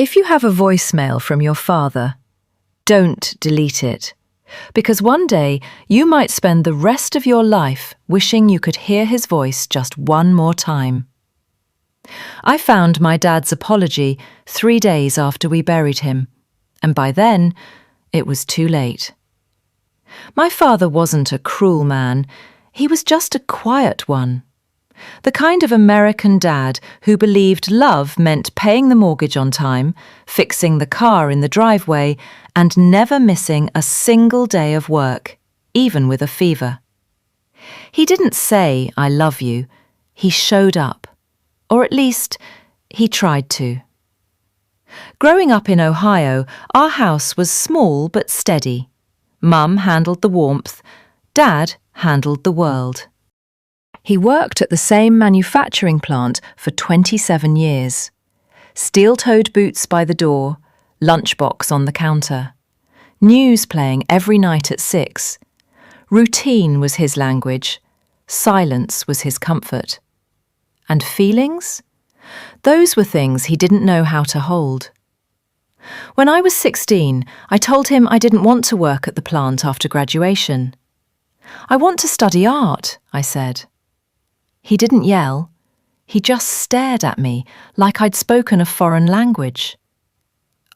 If you have a voicemail from your father, don't delete it, because one day you might spend the rest of your life wishing you could hear his voice just one more time. I found my dad's apology 3 days after we buried him, and by then it was too late. My father wasn't a cruel man, he was just a quiet one. The kind of American dad who believed love meant paying the mortgage on time, fixing the car in the driveway, and never missing a single day of work, even with a fever. He didn't say, "I love you," he showed up, or at least, he tried to. Growing up in Ohio, our house was small but steady. Mum handled the warmth, Dad handled the world. He worked at the same manufacturing plant for 27 years. Steel-toed boots by the door, lunchbox on the counter. News playing every night at 6. Routine was his language. Silence was his comfort. And feelings? Those were things he didn't know how to hold. When I was 16, I told him I didn't want to work at the plant after graduation. "I want to study art," I said. He didn't yell. He just stared at me like I'd spoken a foreign language.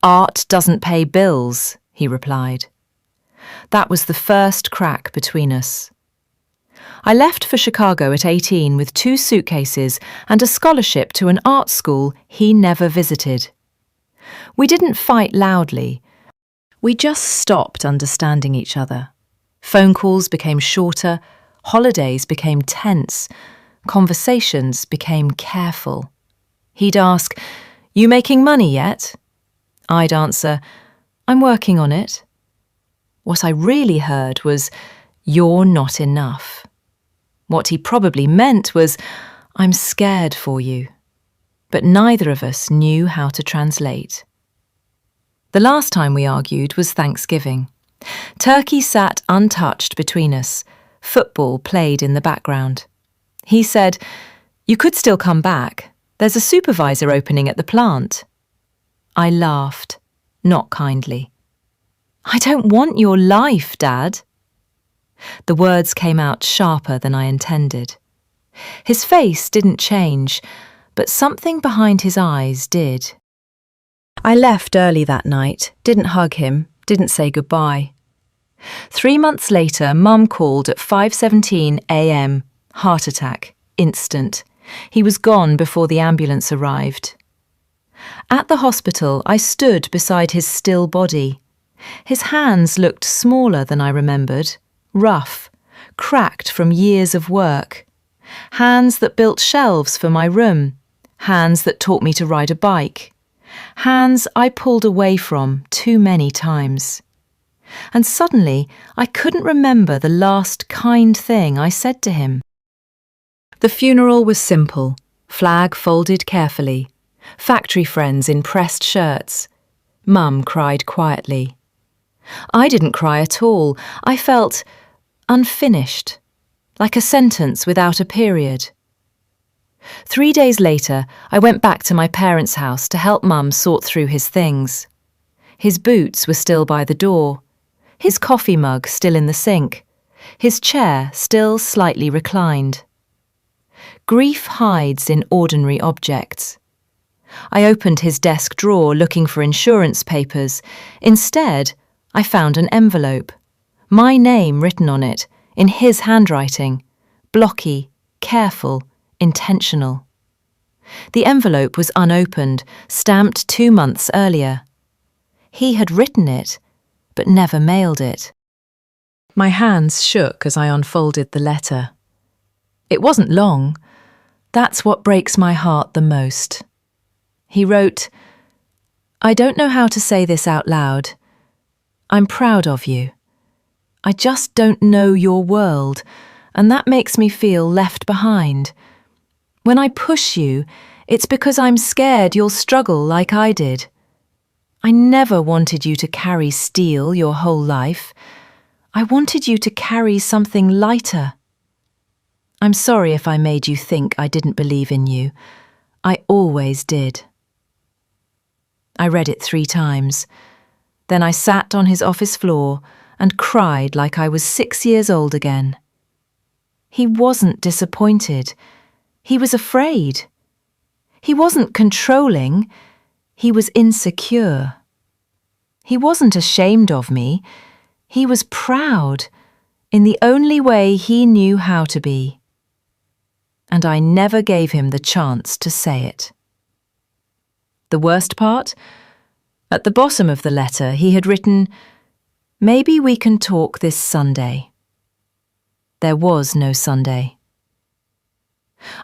"Art doesn't pay bills," he replied. That was the first crack between us. I left for Chicago at 18 with 2 suitcases and a scholarship to an art school he never visited. We didn't fight loudly. We just stopped understanding each other. Phone calls became shorter, holidays became tense, conversations became careful. He'd ask, "You making money yet?" I'd answer, "I'm working on it." What I really heard was, "You're not enough." What he probably meant was, "I'm scared for you." But neither of us knew how to translate. The last time we argued was Thanksgiving. Turkey sat untouched between us. Football played in the background. He said, "You could still come back. There's a supervisor opening at the plant." I laughed, not kindly. "I don't want your life, Dad." The words came out sharper than I intended. His face didn't change, but something behind his eyes did. I left early that night, didn't hug him, didn't say goodbye. 3 months later, Mum called at 5:17 a.m. Heart attack, instant. He was gone before the ambulance arrived. At the hospital, I stood beside his still body. His hands looked smaller than I remembered, rough, cracked from years of work. Hands that built shelves for my room. Hands that taught me to ride a bike. Hands I pulled away from too many times. And suddenly, I couldn't remember the last kind thing I said to him. The funeral was simple, flag folded carefully, factory friends in pressed shirts. Mum cried quietly. I didn't cry at all. I felt unfinished, like a sentence without a period. 3 days later, I went back to my parents' house to help Mum sort through his things. His boots were still by the door, his coffee mug still in the sink, his chair still slightly reclined. Grief hides in ordinary objects. I opened his desk drawer looking for insurance papers. Instead, I found an envelope, my name written on it, in his handwriting, blocky, careful, intentional. The envelope was unopened, stamped 2 months earlier. He had written it, but never mailed it. My hands shook as I unfolded the letter. It wasn't long. That's what breaks my heart the most. He wrote, "I don't know how to say this out loud. I'm proud of you. I just don't know your world, and that makes me feel left behind. When I push you, it's because I'm scared you'll struggle like I did. I never wanted you to carry steel your whole life. I wanted you to carry something lighter. I'm sorry if I made you think I didn't believe in you. I always did." I I read it 3 times. Then I sat on his office floor and cried like I was 6 years old again. He wasn't disappointed. He was afraid. He wasn't controlling. He was insecure. He wasn't ashamed of me. He was proud, in the only way he knew how to be. And I never gave him the chance to say it. The worst part? At the bottom of the letter, he had written, "Maybe we can talk this Sunday." There was no Sunday.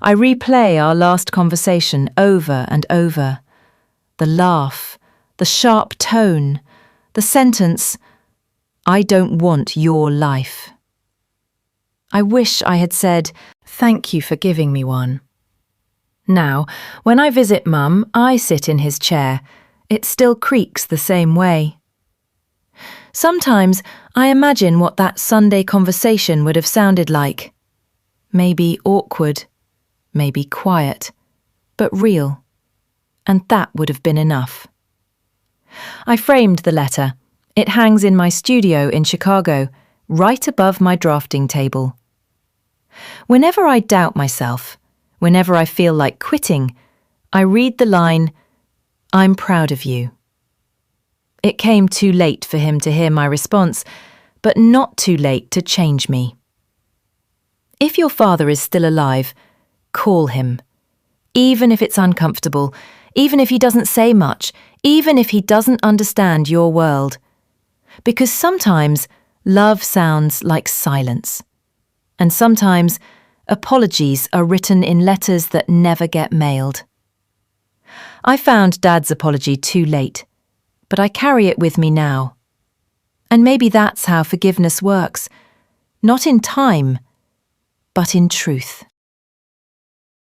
I replay our last conversation over and over. The laugh, the sharp tone, the sentence, "I don't want your life." I wish I had said, "Thank you for giving me one." Now, when I visit Mum, I sit in his chair. It still creaks the same way. Sometimes I imagine what that Sunday conversation would have sounded like. Maybe awkward, maybe quiet, but real. And that would have been enough. I framed the letter. It hangs in my studio in Chicago, right above my drafting table. Whenever I doubt myself, whenever I feel like quitting, I read the line, "I'm proud of you." It came too late for him to hear my response, but not too late to change me. If your father is still alive, call him. Even if it's uncomfortable, even if he doesn't say much, even if he doesn't understand your world. Because sometimes love sounds like silence. And sometimes apologies are written in letters that never get mailed. I found Dad's apology too late, but I carry it with me now. And maybe that's how forgiveness works, not in time, but in truth.